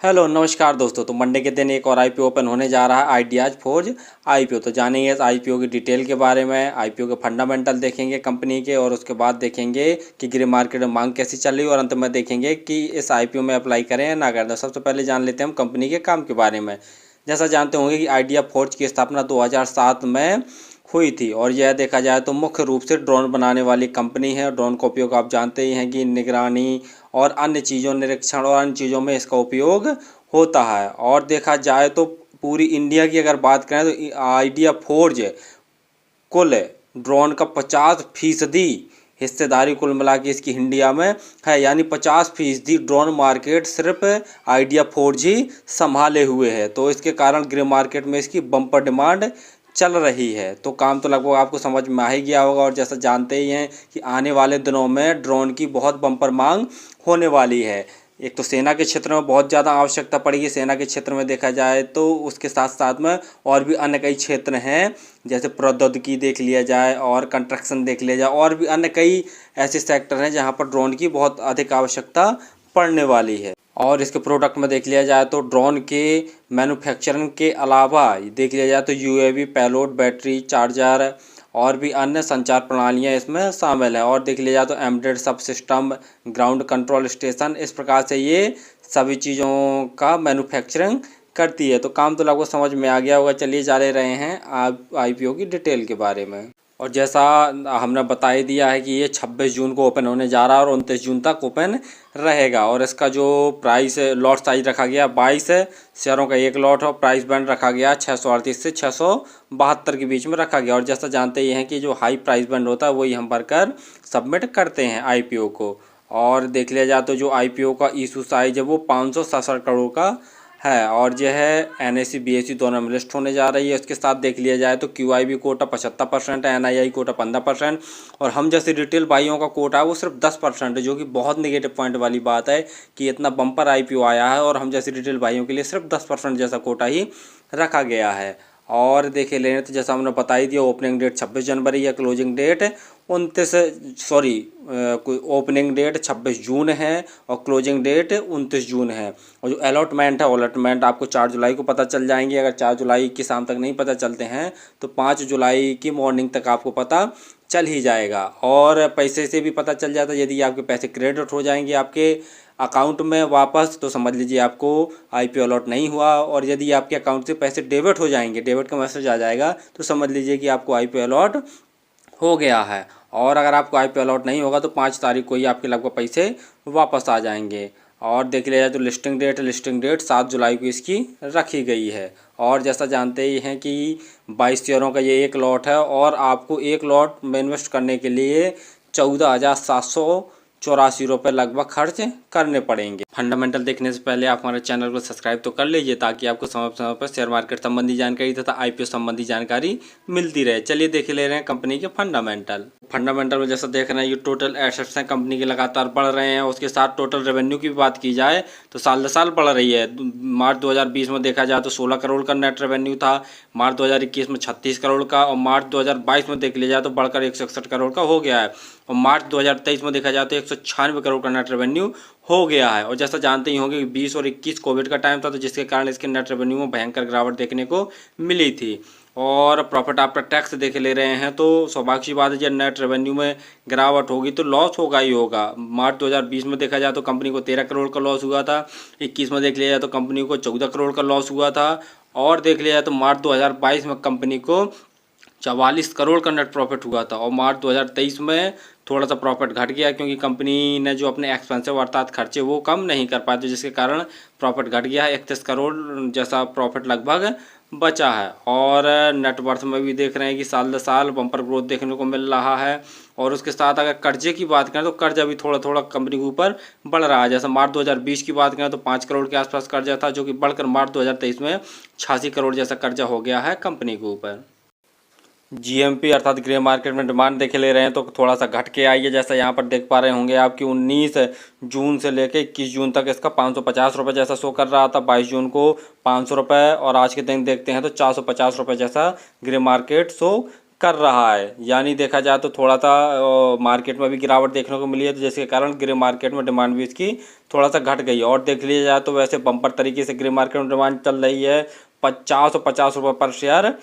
Hello नमस्कार दोस्तों। तो मंडे के दिन एक और आईपीओ ओपन होने जा रहा है, आइडियाज फोर्ज आईपीओ। तो जानेंगे इस आईपीओ की डिटेल के बारे में, आईपीओ के फंडामेंटल देखेंगे कंपनी के, और उसके बाद देखेंगे कि ग्रे मार्केट में मांग कैसी चल रही है, और अंत में देखेंगे कि इस आईपीओ में अप्लाई करें या ना करें। तो सबसे पहले जान लेते हैं हम कंपनी के काम के बारे में। जैसा जानते होंगे कि आइडिया फोर्ज की स्थापना 2007 में हुई थी, और यह देखा जाए तो मुख्य रूप से ड्रोन बनाने वाली कंपनी है। ड्रोन का उपयोग आप जानते ही हैं कि निगरानी और अन्य चीज़ों, निरीक्षण और अन्य चीज़ों में इसका उपयोग होता है। और देखा जाए तो पूरी इंडिया की अगर बात करें तो आइडिया फोर्ज कुल ड्रोन का 50% हिस्सेदारी कुल मिला के इसकी इंडिया में है, यानी 50% ड्रोन मार्केट सिर्फ आइडिया फोर्ज ही संभाले हुए है। तो इसके कारण ग्रे मार्केट में इसकी बम्पर डिमांड चल रही है। तो काम तो लगभग आपको समझ में आ ही गया होगा, और जैसा जानते ही हैं कि आने वाले दिनों में ड्रोन की बहुत बम्पर मांग होने वाली है। एक तो सेना के क्षेत्र में बहुत ज़्यादा आवश्यकता पड़ेगी। सेना के क्षेत्र में देखा जाए तो उसके साथ साथ में और भी अन्य कई क्षेत्र हैं, जैसे प्रौद्योगिकी देख लिया जाए और कंस्ट्रक्शन देख लिया जाए, और भी अन्य कई ऐसे सेक्टर हैं जहां पर ड्रोन की बहुत अधिक आवश्यकता पड़ने वाली है। और इसके प्रोडक्ट में देख लिया जाए तो ड्रोन के मैन्युफैक्चरिंग के अलावा देख लिया जाए तो यूएवी, पेलोड, बैटरी, चार्जर और भी अन्य संचार प्रणालियां इसमें शामिल है। और देख लिया जाए तो एम्बेडेड सब सिस्टम, ग्राउंड कंट्रोल स्टेशन, इस प्रकार से ये सभी चीज़ों का मैन्युफैक्चरिंग करती है। तो काम तो लगभग समझ में आ गया होगा। चलिए जा ले रहे हैं आप आईपीओ की डिटेल के बारे में। और जैसा हमने बता ही दिया है कि ये 26 जून को ओपन होने जा रहा है और 29 जून तक ओपन रहेगा। और इसका जो प्राइस लॉट साइज रखा गया 22 शेयरों का एक लॉट, और प्राइस बैंड रखा गया 638 से 672 के बीच में रखा गया। और जैसा जानते ही हैं कि जो हाई प्राइस बैंड होता है वही हम भरकर सबमिट करते हैं आईपीओ को। और देख लिया जाए तो जो आईपीओ का इशू साइज है वो 567 करोड़ का है, और यह है एनएससी बीएससी दोनों में लिस्ट होने जा रही है। इसके साथ देख लिया जाए तो क्यूआईबी कोटा 75% है, एनआईआई कोटा 15%, और हम जैसे रिटेल भाइयों का कोटा है वो सिर्फ 10% है, जो कि बहुत नेगेटिव पॉइंट वाली बात है कि इतना बम्पर आईपीओ आया है और हम जैसे रिटेल भाइयों के लिए सिर्फ 10% जैसा कोटा ही रखा गया है। और देखे लेने तो जैसा हमने बता ही दिया, ओपनिंग डेट 26 जनवरी है, क्लोजिंग डेट 29 ओपनिंग डेट 26 जून है और क्लोजिंग डेट 29 जून है। और जो अलॉटमेंट है, अलॉटमेंट आपको 4 जुलाई को पता चल जाएंगे। अगर 4 जुलाई की शाम तक नहीं पता चलते हैं तो 5 जुलाई की मॉर्निंग तक आपको पता चल ही जाएगा। और पैसे से भी पता चल जाता है, यदि आपके पैसे क्रेडिट हो जाएंगे आपके अकाउंट में वापस तो समझ लीजिए आपको आईपीओ अलॉट नहीं हुआ, और यदि आपके अकाउंट से पैसे डेबिट हो जाएंगे, डेबिट का मैसेज आ जाएगा, तो समझ लीजिए कि आपको आईपीओ अलॉट हो गया है। और अगर आपको आईपीओ अलॉट नहीं होगा तो 5 तारीख को ही आपके लगभग पैसे वापस आ जाएंगे। और देख लिया जाए तो लिस्टिंग डेट 7 जुलाई को इसकी रखी गई है। और जैसा जानते ही हैं कि 22 शेयरों का ये एक लॉट है, और आपको एक लॉट में इन्वेस्ट करने के लिए 14,784 रुपये लगभग खर्च करने पड़ेंगे। फंडामेंटल देखने से पहले आप हमारे चैनल को सब्सक्राइब तो कर लीजिए, ताकि आपको समय समय पर शेयर मार्केट संबंधी जानकारी तथा आईपीओ संबंधी जानकारी मिलती रहे। चलिए देख ले रहे हैं कंपनी के फंडामेंटल में जैसा देख रहे हैं, ये टोटल एसेट्स हैं कंपनी के लगातार बढ़ रहे हैं। उसके साथ टोटल रेवेन्यू की भी बात की जाए तो साल दर साल बढ़ रही है। मार्च 2020 में देखा जाए तो 16 करोड़ का नेट रेवेन्यू था, मार्च 2021 में 36 करोड़ का, और मार्च 2022 में देख लिया जाए तो बढ़कर 161 करोड़ का हो गया है, और मार्च 2023 में देखा जाए तो 196 करोड़ का नेट रेवेन्यू हो गया है। और जैसा जानते ही होंगे कि 20 और 21 कोविड का टाइम था, तो जिसके कारण इसके नेट रेवेन्यू में भयंकर गिरावट देखने को मिली थी। और प्रॉफिट आफ्टर टैक्स देख ले रहे हैं तो स्वाभाविक सी बात है, जब नेट रेवेन्यू में गिरावट होगी तो लॉस होगा ही होगा। मार्च 2020 में देखा जाए तो कंपनी को 13 करोड़ का लॉस हुआ था, 21 में देख लिया जाए तो कंपनी को 14 करोड़ का लॉस हुआ था, और देख लिया जाए तो मार्च 2022 में कंपनी को 44 करोड़ का नेट प्रॉफिट हुआ था। और मार्च 2023 में थोड़ा सा प्रॉफिट घट गया, क्योंकि कंपनी ने जो अपने एक्सपेंसिव अर्थात खर्चे वो कम नहीं कर पाते, जिसके कारण प्रॉफिट घट गया है। 31 करोड़ जैसा प्रॉफिट लगभग बचा है। और नेटवर्थ में भी देख रहे हैं कि साल दर साल बम्पर ग्रोथ देखने को मिल रहा है। और उसके साथ अगर कर्जे की बात करें तो कर्जा भी थोड़ा थोड़ा कंपनी के ऊपर बढ़ रहा है। जैसे मार्च 2020 की बात करें तो 5 करोड़ के आसपास कर्जा था, जो कि बढ़कर मार्च 2023 में 86 करोड़ जैसा कर्जा हो गया है कंपनी के ऊपर। जीएमपी अर्थात ग्रे मार्केट में डिमांड देखे ले रहे हैं तो थोड़ा सा घट के आई है। जैसा यहाँ पर देख पा रहे होंगे आप कि 19 जून से लेकर 21 जून तक इसका 550 रुपये जैसा शो कर रहा था, 22 जून को 500 रुपये, और आज के दिन देखते हैं तो 450 रुपये जैसा ग्रे मार्केट शो कर रहा है। यानी देखा जाए तो थोड़ा सा मार्केट में भी गिरावट देखने को मिली है, तो जिसके कारण ग्रे मार्केट में डिमांड भी इसकी थोड़ा सा घट गई है। और देख लिया जाए तो वैसे बम्पर तरीके से ग्रे मार्केट में डिमांड चल रही है। 450 रुपये पर शेयर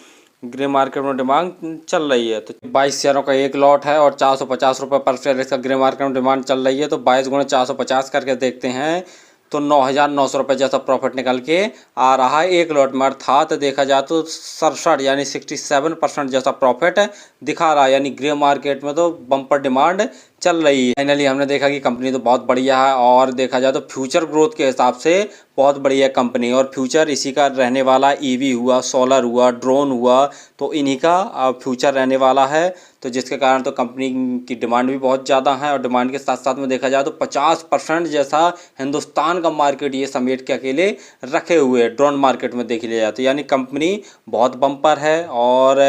ग्रे मार्केट में डिमांड चल रही है। तो 22 शेयरों का एक लॉट है और 450 रुपये पर शेयर इसका ग्रे मार्केट में डिमांड चल रही है। तो 22 गुणे 450 करके देखते हैं तो 9,900 रुपये जैसा प्रॉफिट निकल के आ रहा है एक लॉट में। अर्थात देखा जाए तो 67 यानी 67% जैसा प्रॉफिट दिखा रहा है। यानी ग्रे मार्केट में तो बम्पर डिमांड चल रही है। फाइनली हमने देखा कि कंपनी तो बहुत बढ़िया है और देखा जाए तो फ्यूचर ग्रोथ के हिसाब से बहुत बढ़िया कंपनी, और फ्यूचर इसी का रहने वाला। ईवी हुआ, सोलर हुआ, ड्रोन हुआ, तो इन्हीं का फ्यूचर रहने वाला है। तो जिसके कारण तो कंपनी की डिमांड भी बहुत ज़्यादा है। और डिमांड के साथ साथ में देखा जाए तो 50% जैसा हिंदुस्तान का मार्केट ये समेट के अकेले रखे हुए हैं ड्रोन मार्केट में देख लिया जाए तो। यानी कंपनी बहुत बम्पर है। और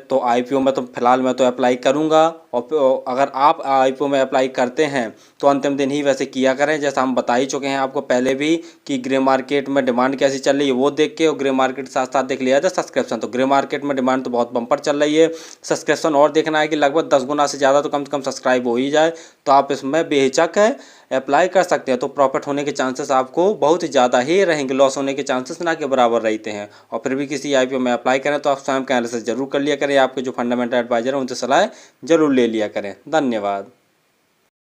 तो आईपीओ में तो फिलहाल मैं तो अप्लाई करूंगा। और अगर आप आईपीओ में अप्लाई करते हैं तो अंतिम दिन ही वैसे किया करें, जैसा हम बता ही चुके हैं आपको पहले भी कि ग्रे मार्केट में डिमांड कैसी चल रही है वो देख के। और ग्रे मार्केट के साथ साथ देख लिया जाए सब्सक्रिप्शन, तो ग्रे मार्केट में डिमांड तो बहुत बम्पर चल रही है। सब्सक्रिप्शन और देखना है कि लगभग 10 गुना से ज़्यादा तो कम से कम सब्सक्राइब हो ही जाए, तो आप इसमें बेहिचक है अप्लाई कर सकते हैं। तो प्रॉफिट होने के चांसेस आपको बहुत ही ज़्यादा ही रहेंगे, लॉस होने के चांसेस ना के बराबर रहते हैं। और फिर भी किसी आईपीओ में अप्लाई करें तो आप स्वयं का एनालिसिस जरूर कर लिया करें। आपके जो फंडामेंटल एडवाइजर हैं उनसे सलाह जरूर ले लिया करें। धन्यवाद।